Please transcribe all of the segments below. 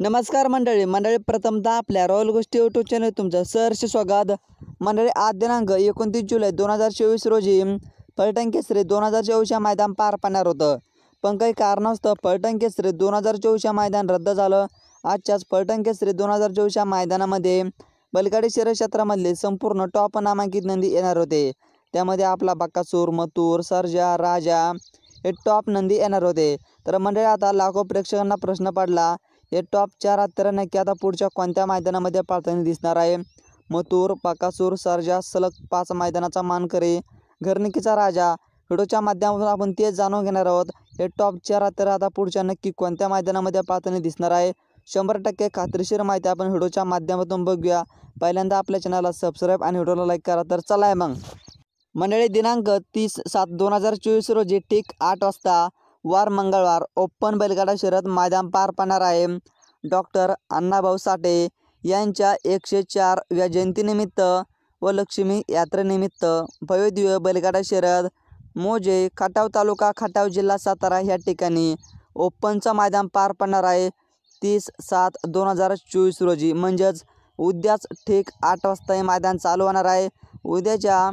नमस्कार मंडळी प्रथमतः आपल्या रॉयल गोष्टी यूट्यूब चॅनल तुमचं सहर्ष स्वागत। मंडळी आज दिनांक 29 जुलै 2024 रोजी पलटण केसरी 2024 मैदान पार पाडणार होतं, पण काही कारणास्तव पलटण केसरी 2024 मैदान रद्द झालं। आजच्याच पलटण केसरी 2024 मैदानामध्ये बैलगाडी शर्यत क्षेत्रामधले संपूर्ण टॉप नामांकित नंदी येणार होते। त्यामध्ये आपला बकासूर, मथुर, सर्जा, राजा हे टॉप नंदी येणार होते। तर मंडळी आता लाखो प्रेक्षकांना प्रश्न पडला, हे टॉप 4 हत्यार नक्की आता पुढच्या कोणत्या मैदानामध्ये पाळताना दिसणार आहे? मथुर, बकासूर, सर्जा सलग 5 मैदानाचा मानकरी, घरनिकीचा राजा। व्हिडिओच्या माध्यमातून आपण तेच जाणून घेणार आहोत, हे टॉप 4 हत्यार आता पुढच्या नक्की कोणत्या मैदानामध्ये पाळताना दिसणार आहे। 100% खात्रीशीर माहिती आपण व्हिडिओच्या माध्यमातून बघूया। पहिल्यांदा आपल्या चॅनलला सबस्क्राईब आणि व्हिडिओला लाईक करा। तर चला मग मंडळी, दिनांक 30/7/2024 रोजी ठीक 8 वाजता वार मंगळवार ओपन बैलगाडा शर्यत मैदान पार पाडणार आहे। डॉक्टर अण्णाभाऊ साठे यांच्या 104व्या जयंतीनिमित्त व लक्ष्मी यात्रेनिमित्त भव्यदिव्य बैलगाडा शर्यत मोजे, खटाव तालुका, खटाव जिल्हा सातारा या ठिकाणी ओपनचं मैदान पार पडणार आहे 30/7/2024 रोजी, म्हणजेच उद्याच ठीक 8 वाजता हे मैदान चालू होणार आहे। उद्याच्या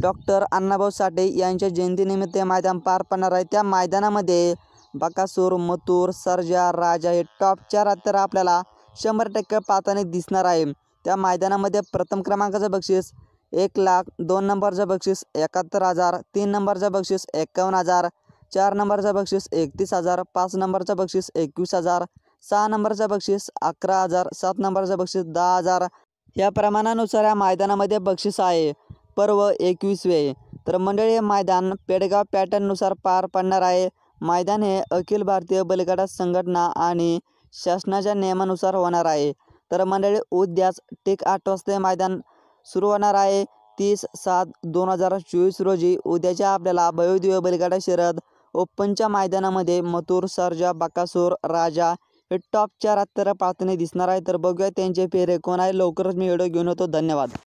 डॉक्टर अण्णाभाऊ साठे यांच्या जयंतीनिमित्त हे मैदान पार पडणार आहे। त्या मैदानामध्ये बकासूर, मथुर, सर्जा, राजा हे टॉप 4 हत्यार आपल्याला 100% पाहताना दिसणार आहे। त्या मैदानामध्ये प्रथम क्रमांकाचं बक्षीस 1 लाख, 2 नंबरचं बक्षीस 71,000, 3 नंबरचं बक्षीस 51,000, 4 नंबरचं बक्षीस 31,000, 5 नंबरचं बक्षीस 21,000, 6 नंबरचं बक्षीस 11,000, 7 नंबरचं बक्षीस 10,000 या प्रमाणानुसार या मैदानामध्ये बक्षीस आहे। पर्व 21वे। तर मंडळी, हे मैदान पेडगाव पॅटर्ननुसार पार पडणार आहे। मैदान हे अखिल भारतीय बैलगाडा संघटना आणि शासनाच्या नियमानुसार होणार आहे। तर मंडळी, उद्याच ठीक 8 वाजता हे मैदान सुरू होणार आहे 30/7/2024 रोजी। उद्याच्या आपल्याला भव्यदिव्य बैलगाडा शर्यत ओपनच्या मैदानामध्ये मथुर, सर्जा, बकासूर, राजा हे टॉप 4 हत्यार पाहताना दिसणार आहे। तर बघूया त्यांचे फेरे कोण आहे। लवकरच मी व्हिडिओ घेऊन येतो। धन्यवाद।